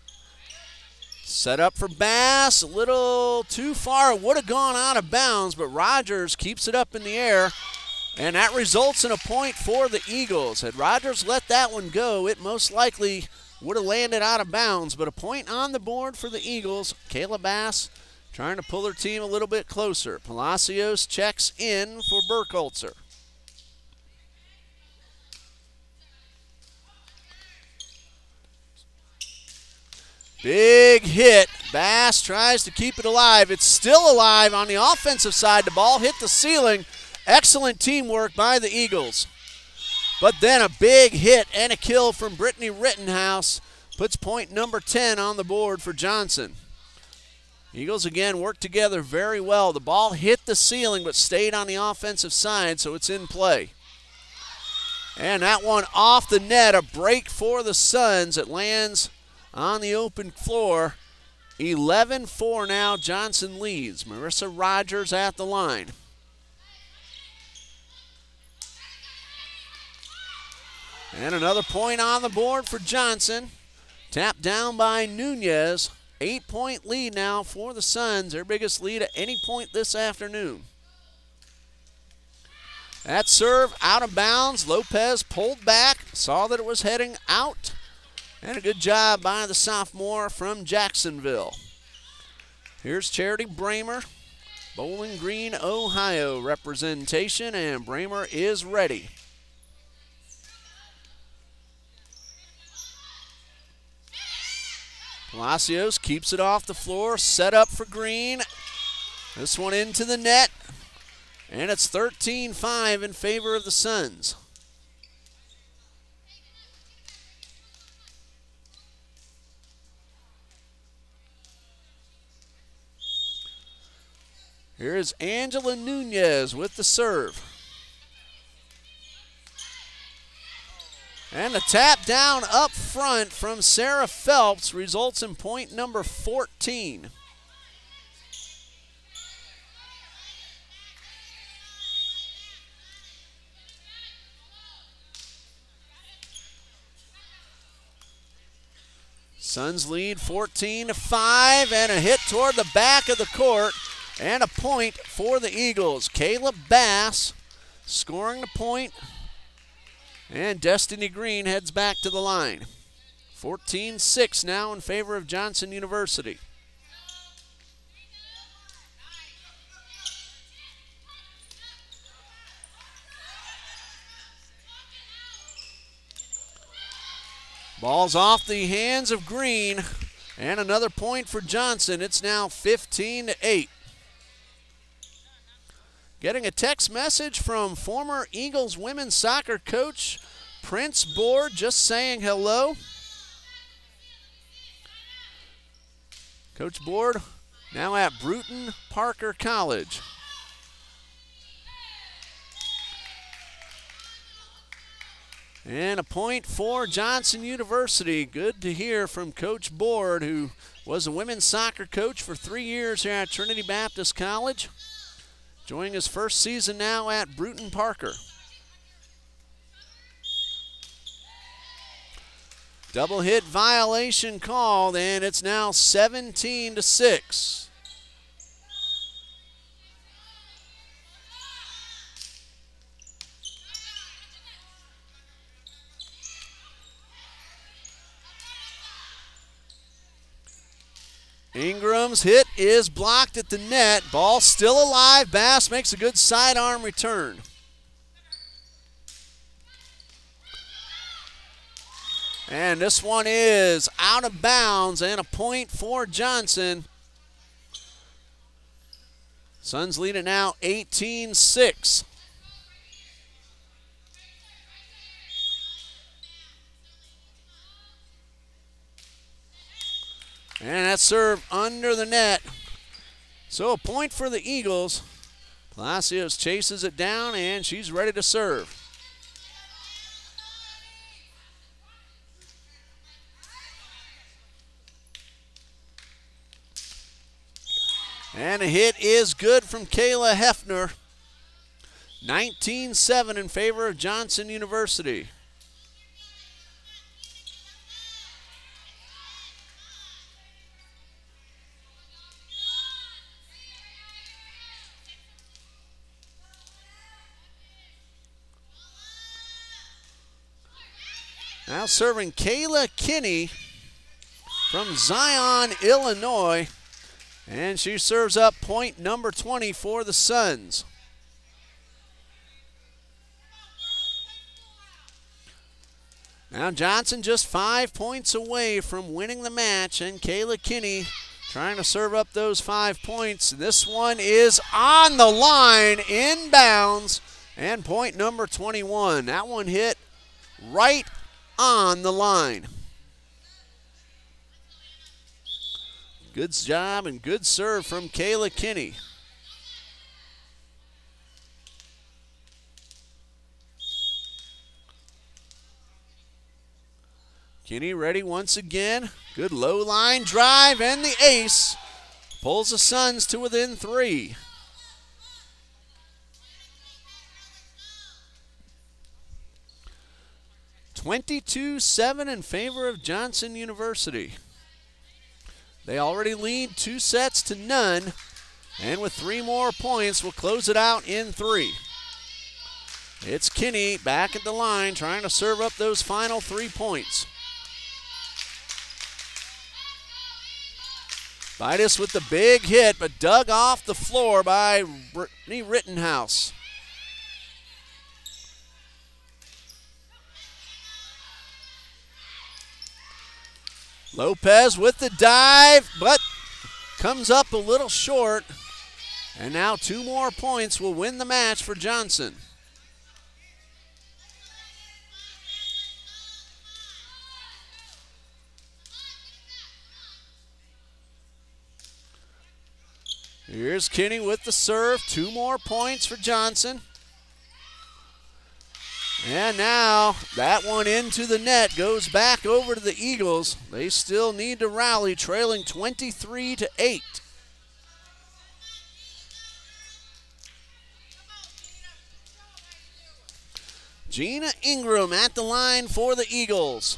Set up for Bass, a little too far. It would have gone out of bounds, but Rogers keeps it up in the air, and that results in a point for the Eagles. Had Rogers let that one go, it most likely would have landed out of bounds, but a point on the board for the Eagles. Kayla Bass trying to pull her team a little bit closer. Palacios checks in for Burkholzer. Big hit. Bass tries to keep it alive. It's still alive on the offensive side. The ball hit the ceiling. Excellent teamwork by the Eagles. But then a big hit and a kill from Brittany Rittenhouse puts point number 10 on the board for Johnson. Eagles again work together very well. The ball hit the ceiling but stayed on the offensive side, so it's in play. And that one off the net, a break for the Suns. It lands on the open floor. 11-4 now, Johnson leads. Marissa Rogers at the line. And another point on the board for Johnson. Tapped down by Nunez. 8-point lead now for the Suns, their biggest lead at any point this afternoon. That serve out of bounds. Lopez pulled back, saw that it was heading out. And a good job by the sophomore from Jacksonville. Here's Charity Bramer, Bowling Green, Ohio representation, and Bramer is ready. Palacios keeps it off the floor, set up for Green. This one into the net, and it's 13-5 in favor of the Suns. Here's Angela Nunez with the serve. And the tap down up front from Sarah Phelps results in point number 14. Suns lead 14-5, and a hit toward the back of the court. And a point for the Eagles. Kayla Bass scoring the point. And Destiny Green heads back to the line. 14-6 now in favor of Johnson University. Ball's off the hands of Green, and another point for Johnson. It's now 15-8. Getting a text message from former Eagles women's soccer coach Prince Board, just saying hello. Coach Board now at Bruton Parker College. And a point for Johnson University. Good to hear from Coach Board, who was a women's soccer coach for 3 years here at Trinity Baptist College. Enjoying his first season now at Bruton Parker. Double hit violation called, and it's now 17-6. Ingram's hit is blocked at the net. Ball still alive. Bass makes a good sidearm return. And this one is out of bounds and a point for Johnson. Suns lead it now 18-6. And that serve under the net. So a point for the Eagles. Palacios chases it down, and she's ready to serve. And a hit is good from Kayla Hefner. 19-7 in favor of Johnson University. Now serving Kayla Kinney from Zion, Illinois. And she serves up point number 20 for the Suns. Now Johnson just 5 points away from winning the match, and Kayla Kinney trying to serve up those 5 points. This one is on the line, inbounds, and point number 21. That one hit right on the line. Good job and good serve from Kayla Kinney. Kinney ready once again. Good low line drive, and the ace pulls the Suns to within 3. (22-7) in favor of Johnson University. They already lead 2 sets to none, and with 3 more points, will close it out in 3. It's Kinney back at the line trying to serve up those final 3 points. Vitus with the big hit, but dug off the floor by Brittany Rittenhouse. Lopez with the dive, but comes up a little short. And now 2 more points will win the match for Johnson. Here's Kinney with the serve. 2 more points for Johnson. And now that one into the net goes back over to the Eagles. They still need to rally, trailing 23-8. Gina Ingram at the line for the Eagles.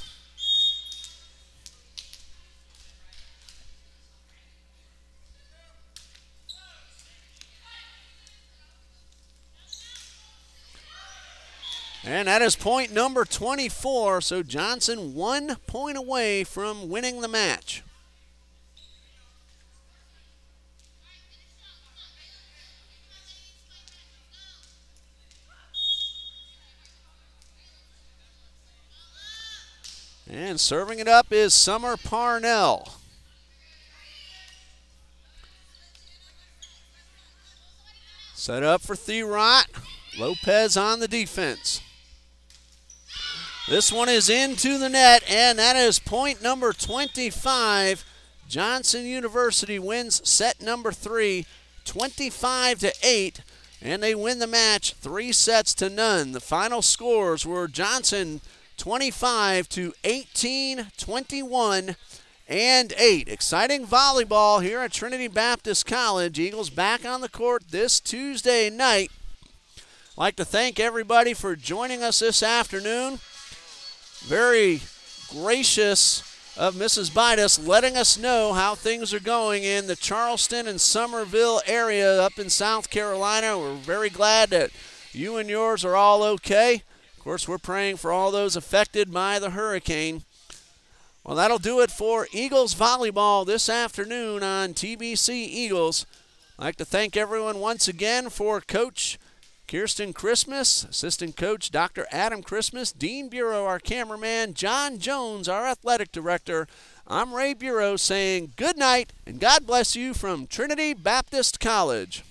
And that is point number 24, so Johnson 1 point away from winning the match. And serving it up is Summer Parnell. Set up for Thierot. Lopez on the defense. This one is into the net, and that is point number 25. Johnson University wins set number 3, 25-8, and they win the match 3-0. The final scores were Johnson 25 to 18, 21, and 8. Exciting volleyball here at Trinity Baptist College. Eagles back on the court this Tuesday night. I'd like to thank everybody for joining us this afternoon. Very gracious of Mrs. Bidas letting us know how things are going in the Charleston and Summerville area up in South Carolina. We're very glad that you and yours are all okay. Of course, we're praying for all those affected by the hurricane. Well, that'll do it for Eagles volleyball this afternoon on TBC Eagles. I'd like to thank everyone once again for Coach Kirsten Christmas, Assistant Coach Dr. Adam Christmas, Dean Bureau, our cameraman, John Jones, our Athletic Director. I'm Ray Bureau saying good night and God bless you from Trinity Baptist College.